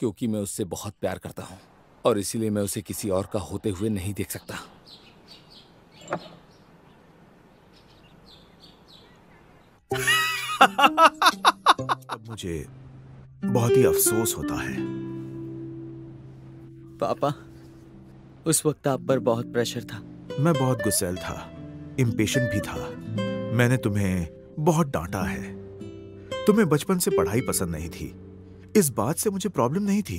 क्योंकि मैं उससे बहुत प्यार करता हूँ और इसीलिए मैं उसे किसी और का होते हुए नहीं देख सकता। अब मुझे बहुत ही अफसोस होता है। पापा, उस वक्त आप पर बहुत प्रेशर था। मैं बहुत गुस्सैल था, इम्पेशेंट भी था। मैंने तुम्हें बहुत डांटा है। तुम्हें बचपन से पढ़ाई पसंद नहीं थी, इस बात से मुझे प्रॉब्लम नहीं थी,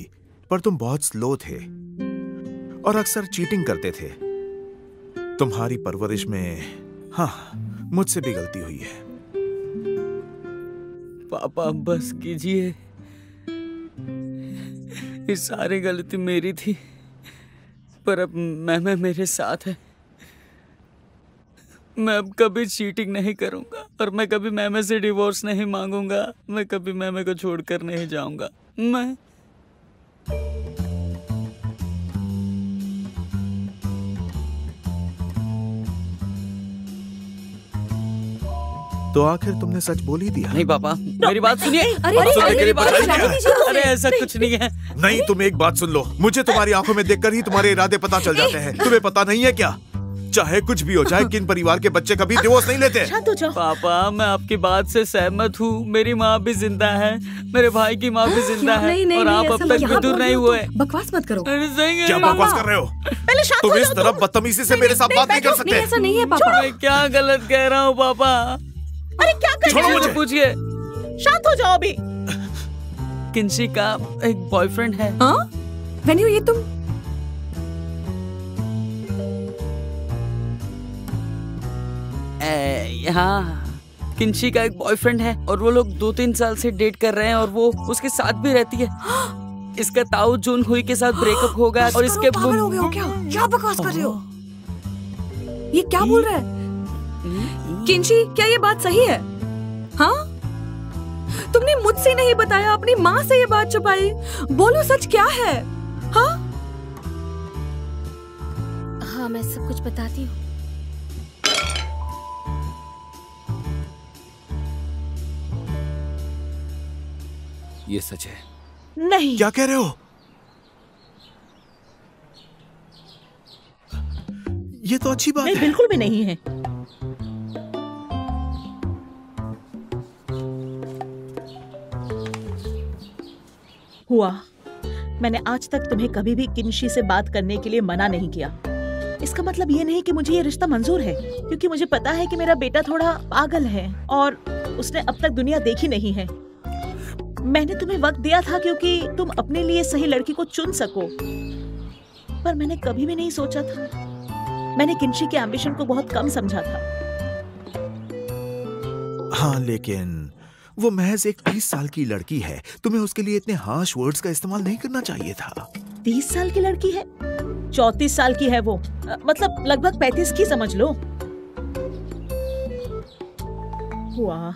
पर तुम बहुत स्लो थे और अक्सर चीटिंग करते थे। तुम्हारी परवरिश में हाँ, मुझसे भी गलती हुई है। पापा बस कीजिए, ये सारी गलती मेरी थी, पर अब मैं मेरे साथ है। मैं अब कभी चीटिंग नहीं करूंगा और मैं कभी मैमे से डिवोर्स नहीं मांगूंगा। मैं कभी मैमे को छोड़कर नहीं जाऊंगा। मैं तो आखिर तुमने सच बोल ही दिया। नहीं पापा, मेरी बात सुनिए। अरे ऐसा कुछ नहीं है। नहीं, तुम एक बात सुन लो, मुझे तुम्हारी आंखों में देखकर ही तुम्हारे इरादे पता चल जाते हैं। तुम्हें पता नहीं है क्या, चाहे कुछ भी हो जाए, किन परिवार के बच्चे कभी डिवोर्स नहीं लेते। पापा मैं आपकी बात से सहमत हूँ। मेरी माँ भी जिंदा है, मेरे भाई की माँ भी जिंदा है, और आप अब तक भी दूर नहीं हुए। बकवास मत करो। क्या बकवास कर रहे हो? तुम इस तरह बदतमीजी से मेरे साथ बात नहीं कर सकते। ऐसा नहीं है पापा। मैं क्या गलत कह रहा हूँ पापा? अरे क्या कर रहे हो? पूछिए। शांत हो जाओ अभी। किंशी का एक बॉयफ्रेंड है। हाँ? वेन्यू, ये तुम हाँ, किंशी का एक बॉयफ्रेंड है और वो लोग 2-3 साल से डेट कर रहे हैं और वो उसके साथ भी रहती है। इसका ताऊ जून हुई के साथ ब्रेकअप हो गया और इसके पागल हो गए हो क्या? क्या बकवास कर रहे हो? ये क्या बोल रहा है? किंशी, क्या ये बात सही है? हाँ? तुमने मुझसे नहीं बताया, अपनी माँ से ये बात छुपाई। बोलो सच क्या है? हाँ? हाँ, मैं सब कुछ बताती हूँ। ये सच है। नहीं। क्या कह रहे हो? ये तो अच्छी बात है। बिल्कुल भी नहीं है। हुआ, मैंने आज तक तुम्हें कभी भी किंशी से बात करने के लिए मना नहीं किया। इसका मतलब ये नहीं कि मुझे ये रिश्ता मंजूर है, क्योंकि मुझे पता है कि मेरा बेटा थोड़ा पागल है और उसने अब तक दुनिया देखी नहीं है। मैंने तुम्हें वक्त दिया था क्योंकि तुम अपने लिए सही लड़की को चुन सको, पर मैंने कभी भी नहीं सोचा था, मैंने किंशी के एम्बिशन को बहुत कम समझा था। हाँ, लेकिन वो महज एक 30 साल की लड़की है। तुम्हें उसके लिए इतने हार्श वर्ड्स का इस्तेमाल नहीं करना चाहिए था। 30 साल की लड़की है? 34 साल की है वो, मतलब लगभग 35 की समझ लो। वाह,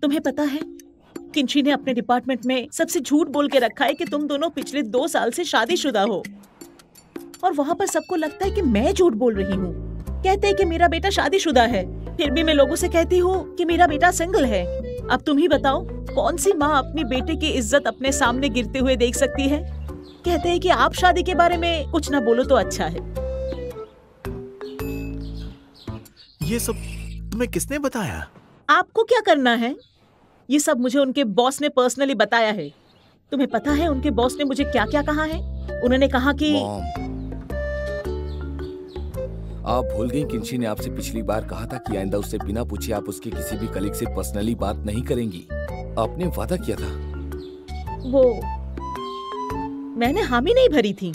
तुम्हें पता है किंशी ने अपने डिपार्टमेंट में सबसे झूठ बोल के रखा है कि तुम दोनों पिछले 2 साल से शादीशुदा हो, और वहाँ पर सबको लगता है कि मैं झूठ बोल रही हूँ। कहते हैं कि मेरा बेटा शादीशुदा है, फिर भी मैं लोगों से कहती हूँ कि मेरा बेटा सिंगल है। अब तुम ही बताओ, कौन सी माँ अपनी बेटे की इज्जत अपने सामने गिरते हुए देख सकती है? कहते हैं कि आप शादी के बारे में कुछ ना बोलो तो अच्छा है। ये सब तुम्हें किसने बताया? आपको क्या करना है? ये सब मुझे उनके बॉस ने पर्सनली बताया है। तुम्हें पता है उनके बॉस ने मुझे क्या क्या कहा है? उन्होंने कहा कि आप भूल गई, किंशी ने आपसे पिछली बार कहा था कि आइंदा उससे बिना पूछे आप उसके किसी भी कलीग से पर्सनली बात नहीं करेंगी। आपने वादा किया था। वो मैंने हामी नहीं भरी थी।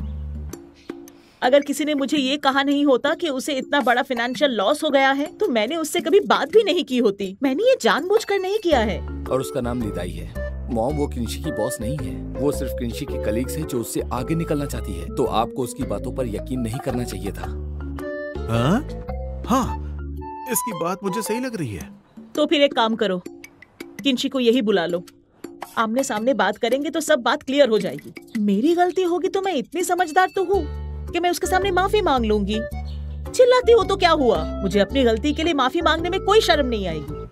अगर किसी ने मुझे ये कहा नहीं होता कि उसे इतना बड़ा फाइनेंशियल लॉस हो गया है, तो मैंने उससे कभी बात भी नहीं की होती। मैंने ये जानबूझकर नहीं किया है। और उसका नाम लिदाई है। मॉम, वो किंशी की बॉस नहीं है, वो सिर्फ किंशी की कलीग्स है जो उससे आगे निकलना चाहती है। तो आपको उसकी बातों पर यकीन नहीं करना चाहिए था। हाँ, इसकी बात मुझे सही लग रही है। तो फिर एक काम करो, किंशी को यही बुला लो, आमने सामने बात करेंगे तो सब बात क्लियर हो जाएगी। मेरी गलती होगी तो मैं इतनी समझदार तो हूँ कि मैं उसके सामने माफी मांग लूंगी। चिल्लाती हो तो क्या हुआ? मुझे अपनी गलती के लिए माफी मांगने में कोई शर्म नहीं आएगी।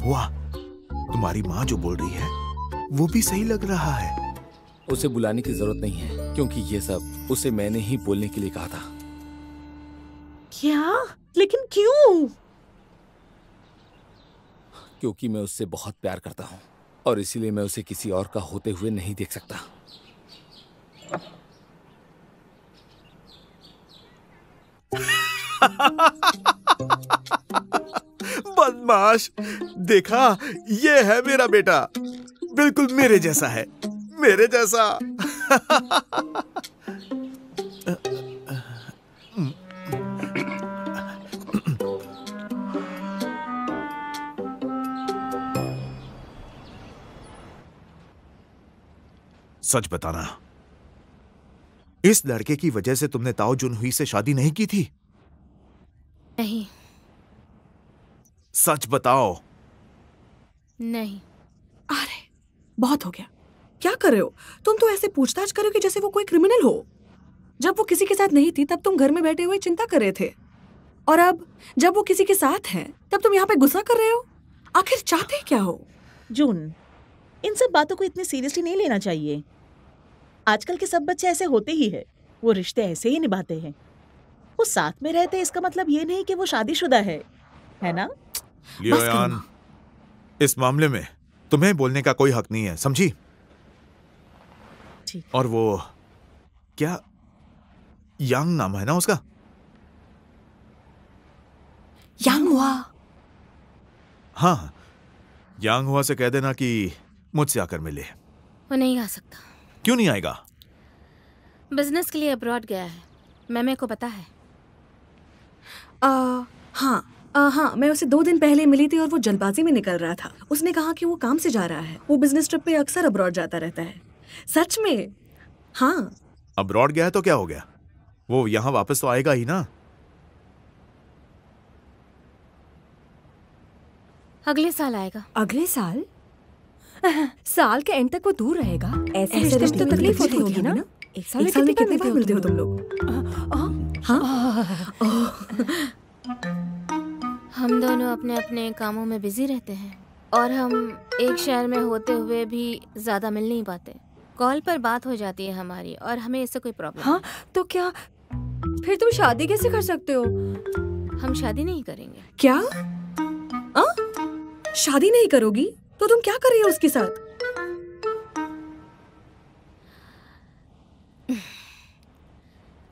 वाह, तुम्हारी माँ जो बोल रही है वो भी सही लग रहा है। उसे बुलाने की जरूरत नहीं है, क्योंकि ये सब उसे मैंने ही बोलने के लिए कहा था। क्या? लेकिन क्यों? क्योंकि मैं उससे बहुत प्यार करता हूँ और इसीलिए मैं उसे किसी और का होते हुए नहीं देख सकता। बदमाश, देखा, ये है मेरा बेटा, बिल्कुल मेरे जैसा है, मेरे जैसा। सच बताना, इस लड़के की वजह से तुमने ताओ जुनहुई से शादी नहीं की थी? नहीं। सच बताओ। नहीं। अरे बहुत हो गया, क्या कर रहे हो तुम? तो ऐसे पूछताछ कर रहे हो कि जैसे वो कोई क्रिमिनल हो। जब वो किसी के साथ नहीं थी तब तुम घर में बैठे हुए चिंता कर रहे थे, और अब जब वो किसी के साथ है तब तुम यहाँ पे गुस्सा कर रहे हो। आखिर चाहते क्या हो? जून, इन सब बातों को इतनी सीरियसली नहीं लेना चाहिए। आजकल के सब बच्चे ऐसे होते ही है, वो रिश्ते ऐसे ही निभाते हैं। वो साथ में रहते, इसका मतलब ये नहीं कि वो शादीशुदा है ना? लियोयान, इस मामले में तुम्हें बोलने का कोई हक नहीं है, समझी? ठीक। और वो क्या यांग नाम है ना उसका? यांग हुआ? हाँ, यांग हुआ से कह देना कि मुझसे आकर मिले। वो नहीं आ सकता। क्यों नहीं आएगा? बिजनेस के लिए अब्रॉड गया है, मेरे को पता है। हाँ, मैं उसे 2 दिन पहले मिली थी और वो जल्दबाजी में निकल रहा था। उसने कहा कि वो काम से जा रहा है, वो बिजनेस ट्रिप पे अक्सर अब्रॉड जाता रहता है। सच में? हाँ। अब्रॉड गया है तो क्या हो गया, वो यहाँ वापस तो आएगा ही ना। अगले साल आएगा। अगले साल? साल के एंड तक वो दूर रहेगा। ऐसे रिश्ते में तो तकलीफ होती होगी ना? एक साल में कितनी बार मिलते हो तुम लोग? हम दोनों अपने अपने कामों में बिजी रहते हैं और हम एक शहर में होते हुए भी ज्यादा मिल नहीं पाते। कॉल पर बात हो जाती है हमारी और हमें इससे कोई प्रॉब्लम हाँ, तो क्या फिर तुम शादी कैसे कर सकते हो? हम शादी नहीं करेंगे। क्या? शादी नहीं करोगी? तो तुम क्या कर रही हो उसके साथ?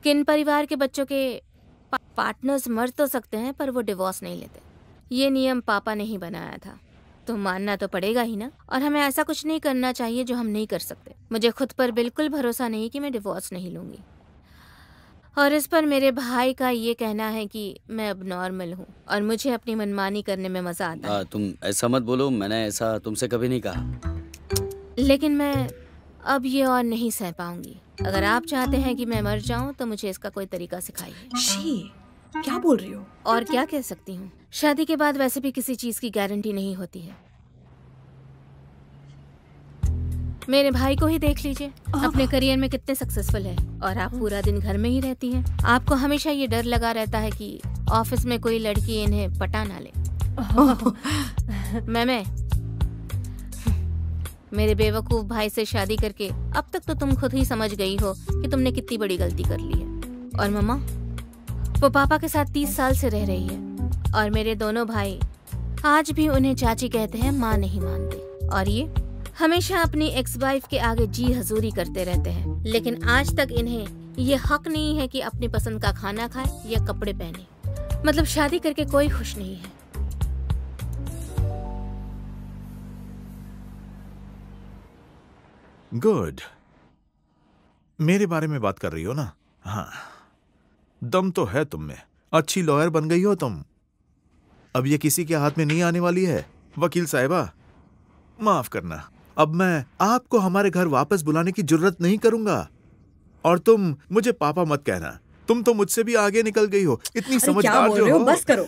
किन परिवार के बच्चों के पार्टनर्स मर तो सकते हैं पर वो डिवोर्स नहीं लेते। ये नियम पापा ने ही बनाया था, तो मानना तो पड़ेगा ही ना। और हमें ऐसा कुछ नहीं करना चाहिए जो हम नहीं कर सकते। मुझे खुद पर बिल्कुल भरोसा नहीं कि मैं डिवोर्स नहीं लूंगी, और इस पर मेरे भाई का ये कहना है कि मैं अब नॉर्मल हूँ और मुझे अपनी मनमानी करने में मजा आता है। तुम ऐसा मत बोलो, मैंने ऐसा तुमसे कभी नहीं कहा। लेकिन मैं अब ये और नहीं सह पाऊंगी। अगर आप चाहते हैं कि मैं मर जाऊं तो मुझे इसका कोई तरीका सिखाइए। शी, क्या बोल रही हो? और क्या कह सकती हूँ, शादी के बाद वैसे भी किसी चीज की गारंटी नहीं होती है। मेरे भाई को ही देख लीजिए, अपने करियर में कितने सक्सेसफुल है और आप पूरा दिन घर में ही रहती हैं। आपको हमेशा ये डर लगा रहता है कि ऑफिस में कोई लड़की इन्हें पटा ना ले। मैं मेरे बेवकूफ भाई से शादी करके अब तक तो तुम खुद ही समझ गई हो कि तुमने कितनी बड़ी गलती कर ली है। और मम्मा, वो पापा के साथ 30 साल से रह रही है और मेरे दोनों भाई आज भी उन्हें चाची कहते हैं, माँ नहीं मानते। और ये हमेशा अपनी एक्स वाइफ के आगे जी हजूरी करते रहते हैं, लेकिन आज तक इन्हें ये हक नहीं है कि अपनी पसंद का खाना खाए या कपड़े पहने। मतलब शादी करके कोई खुश नहीं है। गुड, मेरे बारे में बात कर रही हो ना? हाँ, दम तो है तुम में, अच्छी लॉयर बन गई हो तुम। अब ये किसी के हाथ में नहीं आने वाली है। वकील साहिबा, माफ करना, अब मैं आपको हमारे घर वापस बुलाने की जुर्रत नहीं करूंगा। और तुम मुझे पापा मत कहना, तुम तो मुझसे भी आगे निकल गई हो, इतनी समझदार जो हो। बस करो।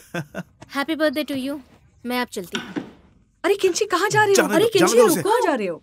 Happy birthday to you. मैं अब चलती हूँ। अरे किंची, कहाँ जा रही हो? जाने अरे दो, किंची, जाने दो उसे। कहाँ जा रहे हो?